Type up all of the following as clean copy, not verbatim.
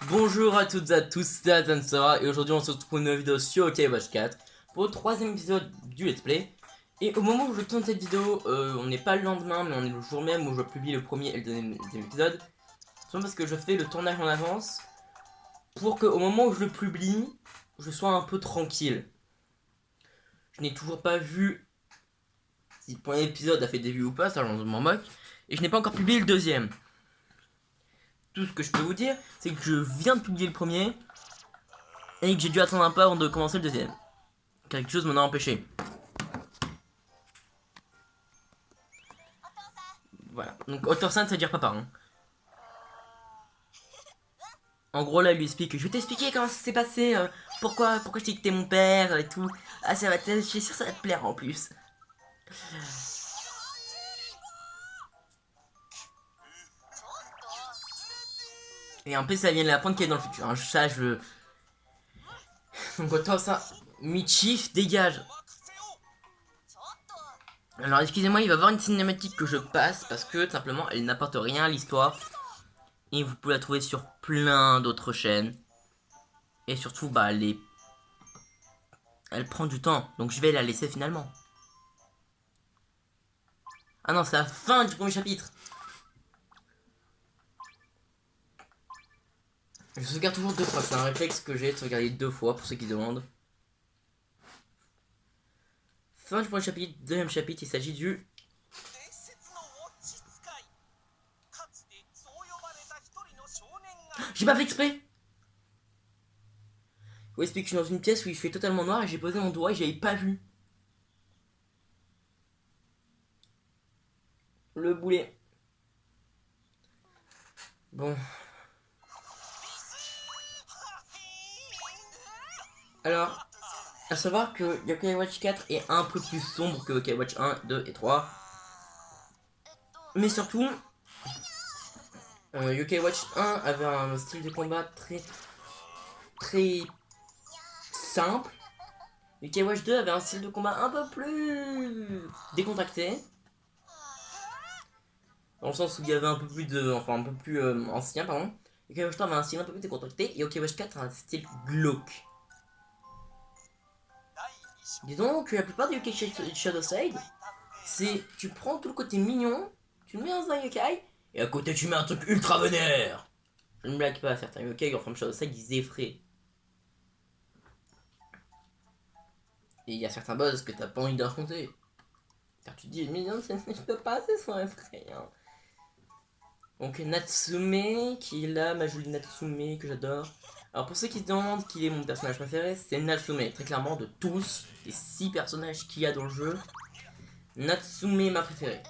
Bonjour à toutes et à tous, c'est Azansara et aujourd'hui on se retrouve pour une nouvelle vidéo sur Watch 4 pour le troisième épisode du let's play. Et au moment où je tourne cette vidéo, on n'est pas le lendemain mais on est le jour même où je publie le premier et le deuxième épisode. C'est parce que je fais le tournage en avance pour qu'au moment où je le publie, je sois un peu tranquille. Je n'ai toujours pas vu si le premier épisode a fait des vues ou pas, ça j'en m'en moque. Et je n'ai pas encore publié le deuxième. Tout ce que je peux vous dire, c'est que je viens de publier le premier et que j'ai dû attendre un peu avant de commencer le deuxième. Quelque chose m'en a empêché. Voilà. Donc Ottersan, ça veut dire papa. Hein. En gros, là, il lui explique, je vais t'expliquer comment ça s'est passé, pourquoi je t'ai quitté mon père et tout. Ah, ça va te, je suis sûr que ça va te plaire en plus. Et en plus, ça vient de l'apprendre qu'il est dans le futur. Hein. Ça, je... Donc Ottersan, Michif, dégage. Alors, excusez-moi, il va y avoir une cinématique que je passe parce que, tout simplement, elle n'apporte rien à l'histoire. Et vous pouvez la trouver sur plein d'autres chaînes. Et surtout, bah, elle prend du temps. Donc, je vais la laisser finalement. Ah non, c'est la fin du premier chapitre. Je sauvegarde toujours deux fois. C'est un réflexe que j'ai de sauvegarder deux fois pour ceux qui demandent. Fin du premier chapitre, deuxième chapitre, il s'agit du... J'ai pas fait exprès. Oui, explique que je suis dans une pièce où il fait totalement noir et j'ai posé mon doigt et j'avais pas vu. Le boulet. Bon. Alors, à savoir que Yokai Watch 4 est un peu plus sombre que Yokai Watch 1, 2 et 3. Mais surtout, Yokai Watch 1 avait un style de combat très simple. Yokai Watch 2 avait un style de combat un peu plus décontracté. Dans le sens où il y avait un peu plus de... Enfin, un peu plus ancien, pardon. Yokai Watch 3 avait un style un peu plus décontracté. Et Yokai Watch 4 a un style glauque. Dis donc que la plupart des Yokai Shadow Side, c'est... Tu prends tout le côté mignon, tu le mets dans un Yokai, et à côté tu mets un truc ultra vénère. Je ne blague pas, certains Yokai en forme Shadow Side, ils effraient. Et il y a certains boss que t'as pas envie d'affronter. Car tu te dis, mais non, je peux pas, c'est son effrayant. Donc Natsume, qui est là, ma jolie Natsume, que j'adore. Alors pour ceux qui se demandent qui est mon personnage préféré, c'est Natsume. Très clairement, de tous les 6 personnages qu'il y a dans le jeu, Natsume est ma préférée.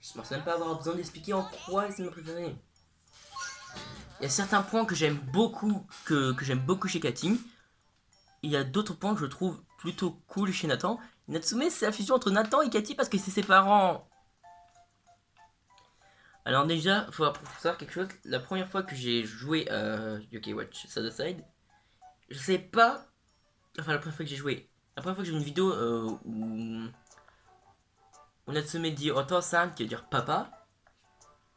Je pense même pas avoir besoin d'expliquer en quoi c'est ma préférée. Il y a certains points que j'aime beaucoup, que j'aime beaucoup chez Kating. Il y a d'autres points que je trouve plutôt cool chez Nathan. Natsume, c'est la fusion entre Nathan et Cathy parce que c'est ses parents. Alors déjà, faut savoir quelque chose. La première fois que j'ai joué à Yokai Watch Shadow Side, je sais pas... Enfin, la première fois que j'ai joué... La première fois que j'ai vu une vidéo où Natsume dit Oto-san, qui veut dire papa,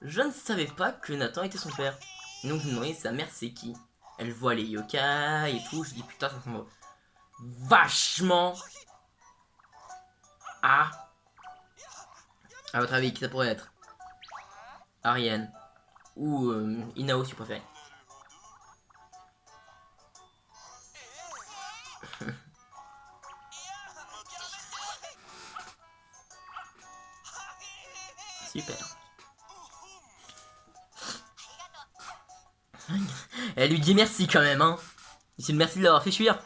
je ne savais pas que Nathan était son père. Donc je me demandais sa mère c'est qui. Elle voit les yokai et tout, je dis putain ça ressemble vachement à... À votre avis, qui ça pourrait être? Ariane. Ou Inao si vous préférez. Super. Elle lui dit merci quand même, hein. C'est le merci de l'avoir fait fuir.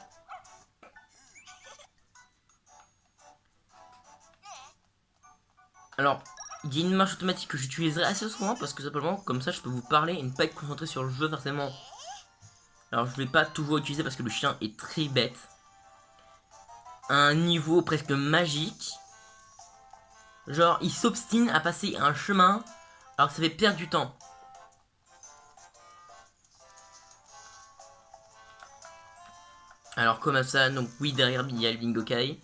Alors, il y a une marche automatique que j'utiliserai assez souvent parce que simplement, comme ça, je peux vous parler et ne pas être concentré sur le jeu forcément. Alors, je vais pas toujours utiliser parce que le chien est très bête. Un niveau presque magique. Genre, il s'obstine à passer un chemin alors que ça fait perdre du temps. Alors, comme ça, donc oui, derrière il y a le Bingokai.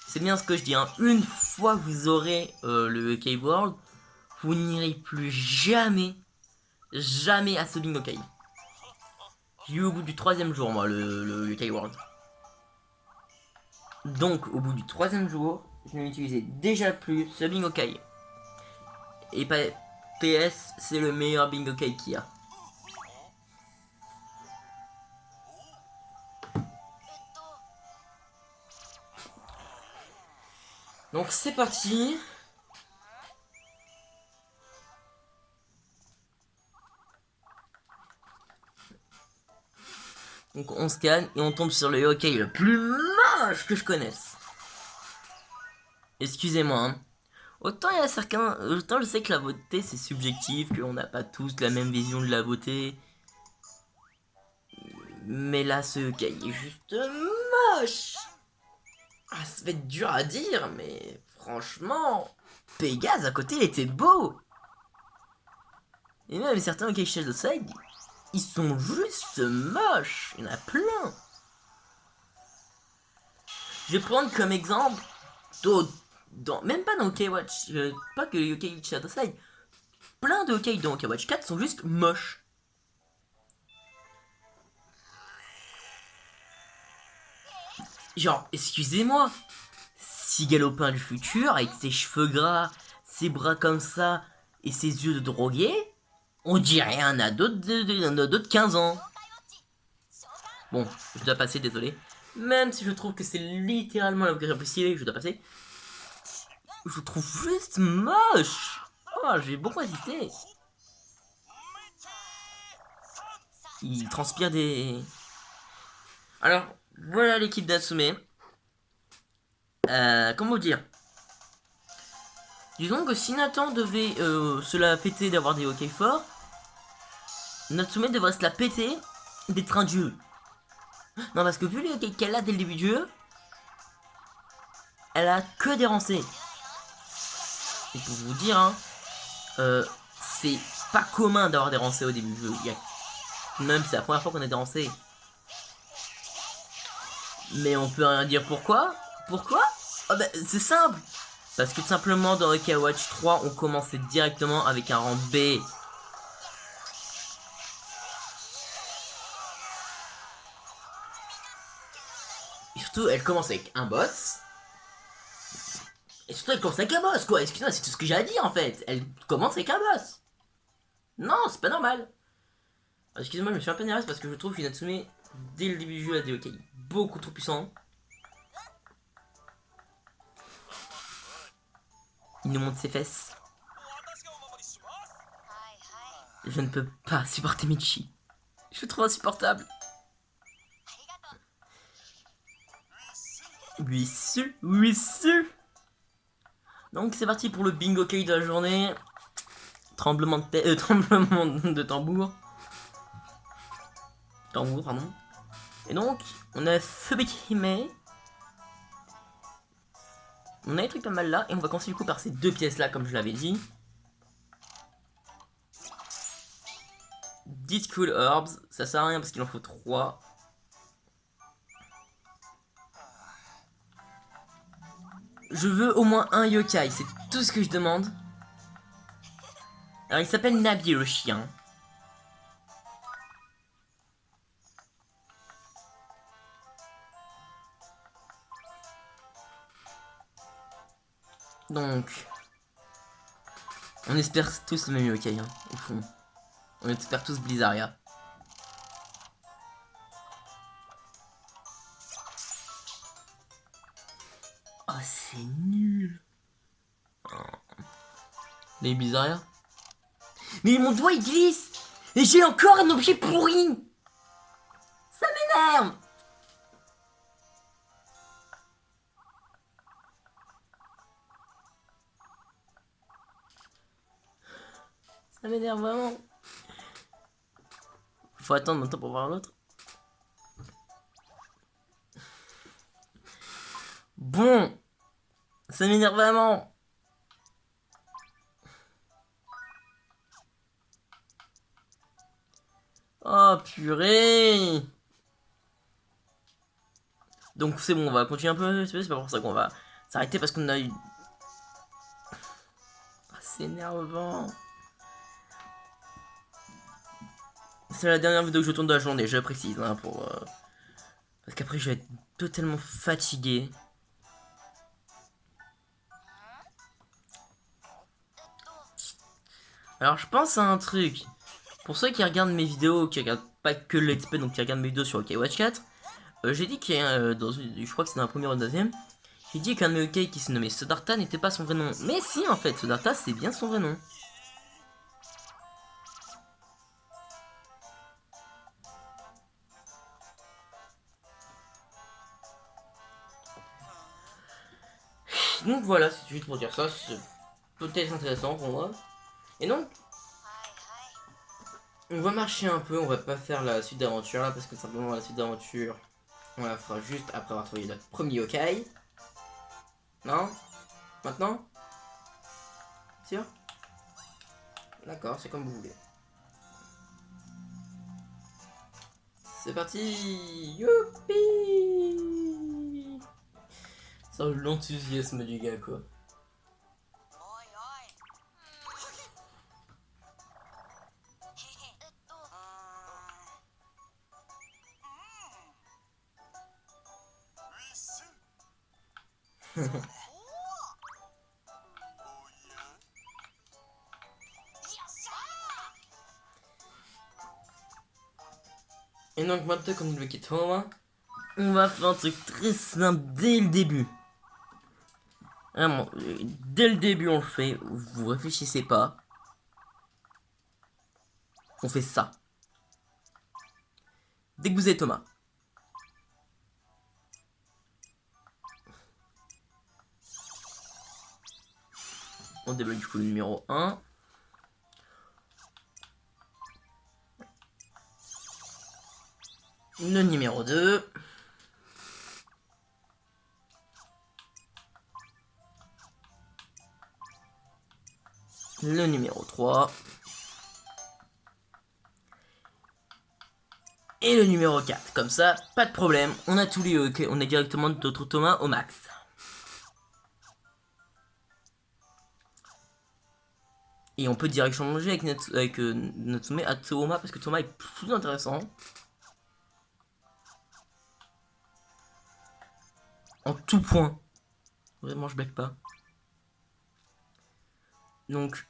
C'est bien ce que je dis, hein. Une fois que vous aurez le Yokai World, vous n'irez plus jamais jamais à ce bingo Kai. J'ai eu au bout du 3e jour, moi, le Yokai World. Donc, au bout du 3e jour, je n'utilisais déjà plus ce bingo Kai. Et PS, c'est le meilleur bingo Kai qu'il y a. Donc, c'est parti. Donc on scanne et on tombe sur le yokai le plus moche que je connaisse. Excusez-moi. Hein. Autant il y a certains, autant je sais que la beauté c'est subjectif, qu'on n'a pas tous la même vision de la beauté. Mais là ce yokai est juste moche. Ah, ça va être dur à dire, mais franchement, Pégase à côté il était beau. Et même certains yokai Shadow Side, ils sont juste moches. Il y en a plein. Je vais prendre comme exemple même pas dans Yokai Watch, pas que Yokai Shadow Side, plein de Yokai dans Yokai Watch 4 sont juste moches. Genre, excusez-moi, si Galopin du futur, avec ses cheveux gras, ses bras comme ça, et ses yeux de drogué, on dirait un ado de 15 ans. Bon, je dois passer, désolé. Même si je trouve que c'est littéralement la plus stylée, je dois passer. Je trouve juste moche. Oh, j'ai beaucoup hésité. Il transpire des... Alors, voilà l'équipe d'Atsume. Comment vous dire? Disons que si Nathan devait se la péter d'avoir des hockey forts, Natsume devrait se la péter d'être un dieu. Non, parce que vu les hockey qu'elle a dès le début du jeu, elle a que des rancés. Et pour vous dire, hein, c'est pas commun d'avoir des rancés au début du jeu. Même c'est la première fois qu'on a des rancés. Mais on peut rien dire pourquoi. Pourquoi? Oh bah, c'est simple. Parce que tout simplement dans Yokai Watch 3, on commençait directement avec un rang B. Et surtout, elle commence avec un boss. Et surtout, elle commence avec un boss, quoi. Excuse-moi, c'est tout ce que j'ai à dire, en fait. Elle commence avec un boss. Non, c'est pas normal. Excusez-moi, je me suis un peu énervé parce que je trouve que Natsume, dès le début du jeu, a des Yokai beaucoup trop puissants. Il nous montre ses fesses. Je ne peux pas supporter Michi. Je le trouve insupportable. Oui, donc c'est parti pour le bingo cake de la journée. Tremblement de tambour. Tambour, pardon. Et donc, on a Fubikime. On a des trucs pas mal là. Et on va commencer du coup par ces deux pièces là, comme je l'avais dit. 10 Cool Herbs. Ça sert à rien parce qu'il en faut 3. Je veux au moins un yokai, c'est tout ce que je demande. Alors il s'appelle Nabi le chien. Donc, on espère tous le même yokai, hein, au fond. On espère tous Blizzaria. Oh, c'est nul. Oh. Les Blizzaria. Mais mon doigt il glisse. Et j'ai encore un objet pourri. Ça m'énerve. Ça m'énerve vraiment. Faut attendre maintenant pour voir l'autre. Bon. Ça m'énerve vraiment. Oh purée. Donc c'est bon, on va continuer un peu. C'est pas pour ça qu'on va s'arrêter parce qu'on a eu... Oh, c'est énervant. C'est la dernière vidéo que je tourne de la journée, je précise, hein, pour... Parce qu'après, je vais être totalement fatigué. Alors, je pense à un truc. Pour ceux qui regardent mes vidéos, qui regardent pas que le let's play, donc qui regardent mes vidéos sur OK Watch 4, j'ai dit qu'il y a, je crois que c'est dans la première ou la deuxième, j'ai dit qu'un de mes OK qui se nommait Siddhartha n'était pas son vrai nom. Mais si, en fait, Siddhartha, c'est bien son vrai nom. Donc voilà, c'est juste pour dire ça, c'est peut-être intéressant pour moi. Et donc, on va marcher un peu, on va pas faire la suite d'aventure là, parce que simplement la suite d'aventure, on la fera juste après avoir trouvé notre premier yokai. Non? Maintenant? Sûr? D'accord, c'est comme vous voulez. C'est parti! Youpi! Ça, l'enthousiasme du gars, quoi. Et donc maintenant qu'on le quitte Thomas, on va faire un truc très simple dès le début. Vraiment, dès le début on le fait, vous réfléchissez pas. On fait ça. Dès que vous êtes Thomas. On débloque du coup le numéro 1. Le numéro 2. Le numéro 3. Et le numéro 4. Comme ça, pas de problème. On a tous les OK. On a directement notre Thomas au max. Et on peut direct changer avec Natsume à Thomas parce que Thomas est plus intéressant. En tout point. Vraiment, je blague pas. Donc,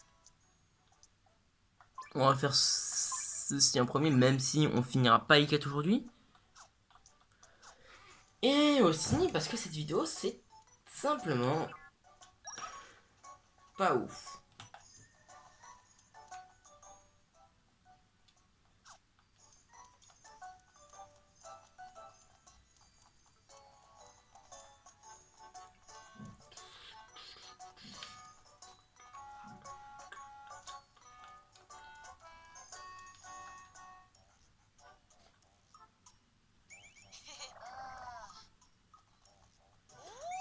on va faire ceci en premier, même si on finira pas I4 aujourd'hui. Et aussi parce que cette vidéo, c'est simplement pas ouf.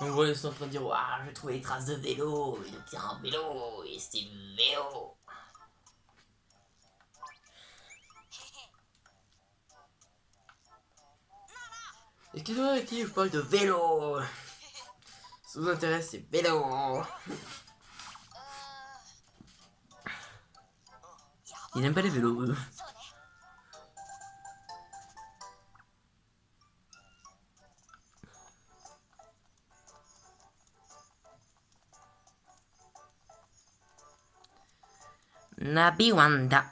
Donc voilà, ils sont en train de dire, waouh, j'ai trouvé les traces de vélo, et de bien un vélo, et c'était vélo. Excusez-moi avec qui je parle de vélo. Ça vous intéresse, c'est vélo. Ils n'aiment pas les vélos, eux. Nabi Wanda.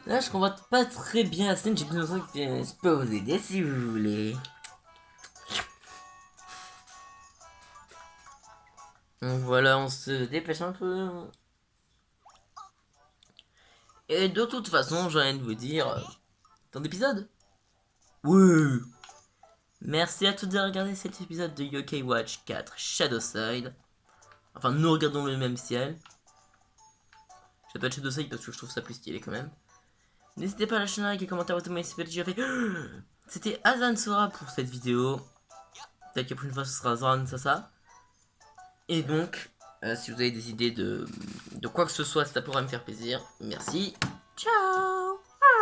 Là, je comprends pas très bien la scène, j'ai besoin que je peux vous aider si vous voulez. Donc voilà, on se dépêche un peu. Et de toute façon, j'ai envie de vous dire... Tant d'épisodes. Oui. Merci à tous de regarder cet épisode de Yokai Watch 4 Shadowside. Enfin, nous regardons le même ciel. J'appelle Shadowside parce que je trouve ça plus stylé quand même. N'hésitez pas à lâcher un like et commenter votre avis si j'ai fait. C'était Azan Sora pour cette vidéo. Peut-être que la prochaine fois ce sera Zoran Sasa. Et donc, Si vous avez des idées de quoi que ce soit, ça pourra me faire plaisir. Merci. Ciao.